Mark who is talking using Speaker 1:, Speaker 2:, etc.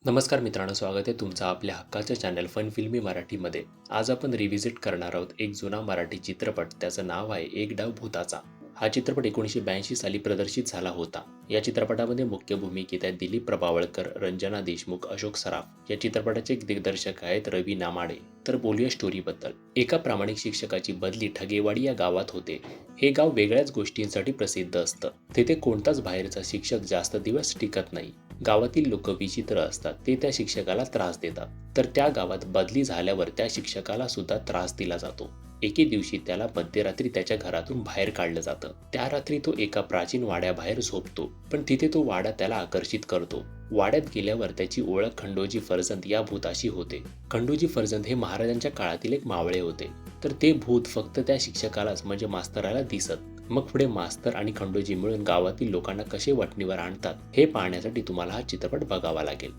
Speaker 1: नमस्कार मित्रांनो, स्वागत आहे तुमचं आपल्या हक्काच्या चॅनल फन फिल्मी मराठीमध्ये. आज आपण रिव्हिजिट करणार आहोत एक जुना मराठी चित्रपट. त्याचं नाव आहे एक डाव भुताचा. हा चित्रपट 1982 साली प्रदर्शित झाला होता. या चित्रपटामध्ये मुख्य भूमिकेत आहेत दिलीप प्रभावळकर, रंजना देशमुख, अशोक सराफ. या चित्रपटाचे दिग्दर्शक आहेत रवी नामाडे. तर बोलूया स्टोरीबद्दल. एका प्रामाणिक शिक्षकाची बदली ठगेवाडी या गावात होते. हे गाव वेगळ्याच गोष्टींसाठी प्रसिद्ध असतं. तिथे कोणताच बाहेरचा शिक्षक जास्त दिवस टिकत नाही. गावातील लोक विचित्र असतात. ते त्या शिक्षकाला त्रास देतात. तर त्या गावात बदली झाल्यावर त्या शिक्षकाला सुद्धा त्रास दिला जातो. एके दिवशी त्याला मध्यरात्री त्याच्या घरातून बाहेर काढलं जातं. त्या रात्री तो एका प्राचीन वाड्याबाहेर झोपतो. पण तिथे तो वाडा त्याला आकर्षित करतो. वाड्यात गेल्यावर त्याची ओळख खंडोजी फर्जंद या भूताशी होते. खंडोजी फर्जंद हे महाराजांच्या काळातील एक मावळे होते. तर ते भूत फक्त त्या शिक्षकालाच म्हणजे मास्तराला दिसत. मग पुढे मास्तर आणि खंडोजी मिळून गावातील लोकांना कसे वठणीवर आणतात हे पाहण्यासाठी तुम्हाला हा चित्रपट बघावा लागेल.